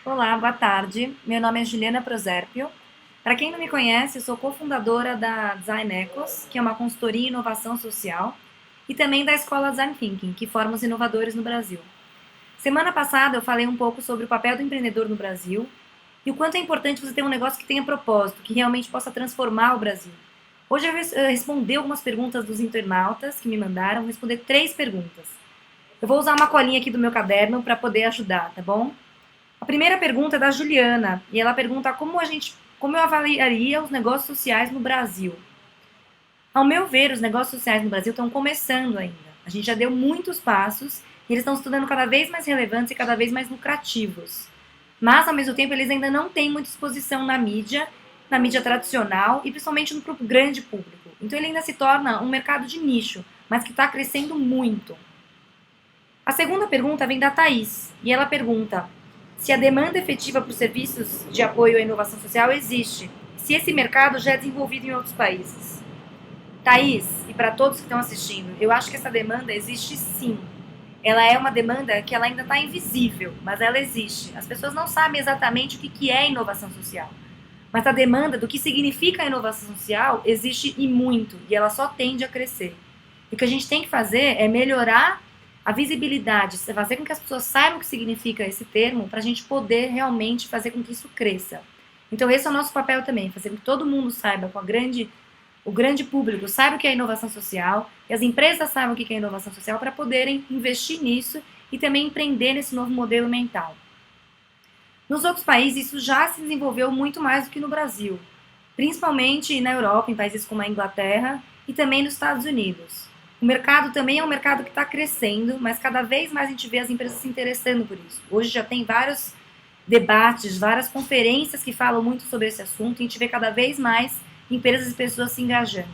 Olá, boa tarde. Meu nome é Juliana Proserpio. Para quem não me conhece, eu sou cofundadora da Design Ecos, que é uma consultoria em inovação social, e também da Escola Design Thinking, que forma os inovadores no Brasil. Semana passada eu falei um pouco sobre o papel do empreendedor no Brasil e o quanto é importante você ter um negócio que tenha propósito, que realmente possa transformar o Brasil. Hoje eu vou responder algumas perguntas dos internautas que me mandaram, vou responder 3 perguntas. Eu vou usar uma colinha aqui do meu caderno para poder ajudar, tá bom? A primeira pergunta é da Juliana, e ela pergunta como eu avaliaria os negócios sociais no Brasil. Ao meu ver, os negócios sociais no Brasil estão começando ainda. A gente já deu muitos passos e eles estão se tornando cada vez mais relevantes e cada vez mais lucrativos. Mas, ao mesmo tempo, eles ainda não têm muita exposição na mídia tradicional e principalmente no grande público. Então, ele ainda se torna um mercado de nicho, mas que está crescendo muito. A segunda pergunta vem da Thaís, e ela pergunta se a demanda efetiva por serviços de apoio à inovação social existe, se esse mercado já é desenvolvido em outros países. Thaís, e para todos que estão assistindo, eu acho que essa demanda existe sim. Ela é uma demanda que ela ainda está invisível, mas ela existe. As pessoas não sabem exatamente o que é inovação social. Mas a demanda do que significa a inovação social existe e muito, e ela só tende a crescer. E o que a gente tem que fazer é melhorar a visibilidade, fazer com que as pessoas saibam o que significa esse termo, para a gente poder realmente fazer com que isso cresça. Então esse é o nosso papel também, fazer com que todo mundo saiba, o grande público saiba o que é inovação social, e as empresas saibam o que é inovação social para poderem investir nisso e também empreender nesse novo modelo mental. Nos outros países, isso já se desenvolveu muito mais do que no Brasil, principalmente na Europa, em países como a Inglaterra e também nos Estados Unidos. O mercado também é um mercado que está crescendo, mas cada vez mais a gente vê as empresas se interessando por isso. Hoje já tem vários debates, várias conferências que falam muito sobre esse assunto, e a gente vê cada vez mais empresas e pessoas se engajando.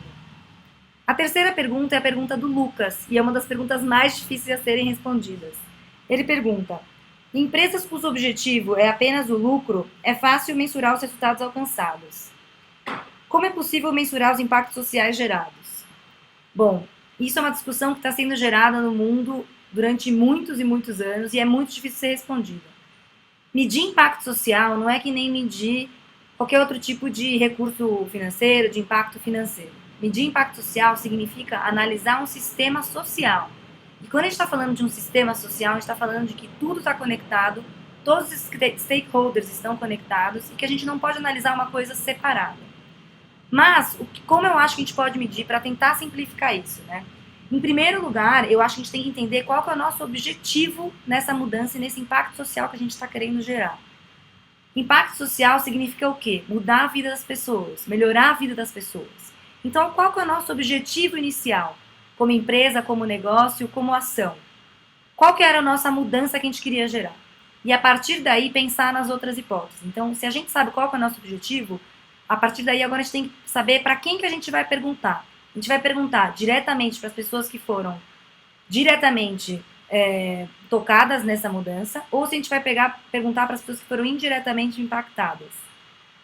A terceira pergunta é a pergunta do Lucas, e é uma das perguntas mais difíceis a serem respondidas. Ele pergunta: em empresas cujo objetivo é apenas o lucro, é fácil mensurar os resultados alcançados. Como é possível mensurar os impactos sociais gerados? Bom, isso é uma discussão que está sendo gerada no mundo durante muitos e muitos anos e é muito difícil de ser respondida. Medir impacto social não é que nem medir qualquer outro tipo de recurso financeiro, de impacto financeiro. Medir impacto social significa analisar um sistema social. E quando a gente está falando de um sistema social, a gente está falando de que tudo está conectado, todos os stakeholders estão conectados e que a gente não pode analisar uma coisa separada. Mas, como eu acho que a gente pode medir para tentar simplificar isso, né? Em primeiro lugar, eu acho que a gente tem que entender qual que é o nosso objetivo nessa mudança e nesse impacto social que a gente está querendo gerar. Impacto social significa o quê? Mudar a vida das pessoas, melhorar a vida das pessoas. Então, qual que é o nosso objetivo inicial? Como empresa, como negócio, como ação? Qual que era a nossa mudança que a gente queria gerar? E a partir daí, pensar nas outras hipóteses. Então, se a gente sabe qual que é o nosso objetivo, a partir daí, agora a gente tem que saber para quem que a gente vai perguntar. A gente vai perguntar diretamente para as pessoas que foram diretamente tocadas nessa mudança, ou se a gente vai perguntar para as pessoas que foram indiretamente impactadas.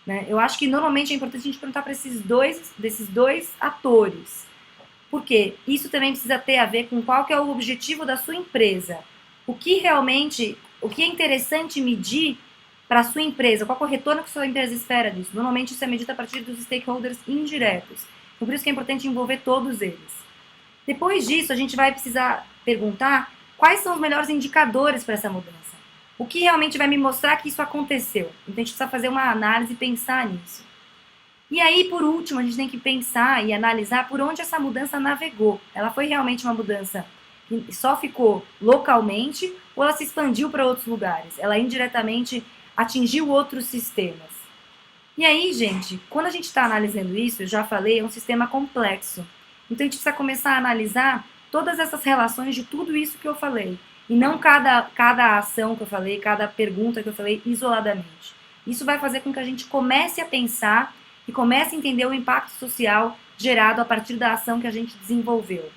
Né? Eu acho que normalmente é importante a gente perguntar para desses dois atores. Porque isso também precisa ter a ver com qual que é o objetivo da sua empresa. O que é interessante medir para a sua empresa, qual é o retorno que a sua empresa espera disso. Normalmente isso é medido a partir dos stakeholders indiretos. Então, por isso que é importante envolver todos eles. Depois disso, a gente vai precisar perguntar quais são os melhores indicadores para essa mudança. O que realmente vai me mostrar que isso aconteceu. Então, a gente precisa fazer uma análise e pensar nisso. E aí, por último, a gente tem que pensar e analisar por onde essa mudança navegou. Ela foi realmente uma mudança que só ficou localmente ou ela se expandiu para outros lugares? Ela indiretamente atingiu outros sistemas. E aí, gente, quando a gente está analisando isso, eu já falei, é um sistema complexo. Então a gente precisa começar a analisar todas essas relações de tudo isso que eu falei. E não cada ação que eu falei, cada pergunta que eu falei isoladamente. Isso vai fazer com que a gente comece a pensar e comece a entender o impacto social gerado a partir da ação que a gente desenvolveu.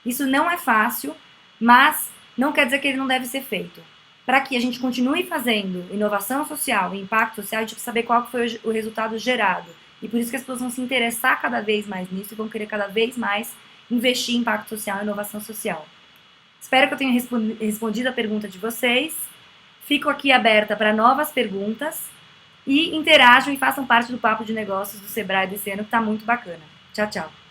Isso não é fácil, mas não quer dizer que ele não deve ser feito. Para que a gente continue fazendo inovação social e impacto social, a gente precisa saber qual foi o resultado gerado. E por isso que as pessoas vão se interessar cada vez mais nisso e vão querer cada vez mais investir em impacto social e inovação social. Espero que eu tenha respondido a pergunta de vocês. Fico aqui aberta para novas perguntas e interajam e façam parte do Papo de Negócios do Sebrae desse ano, que está muito bacana. Tchau, tchau.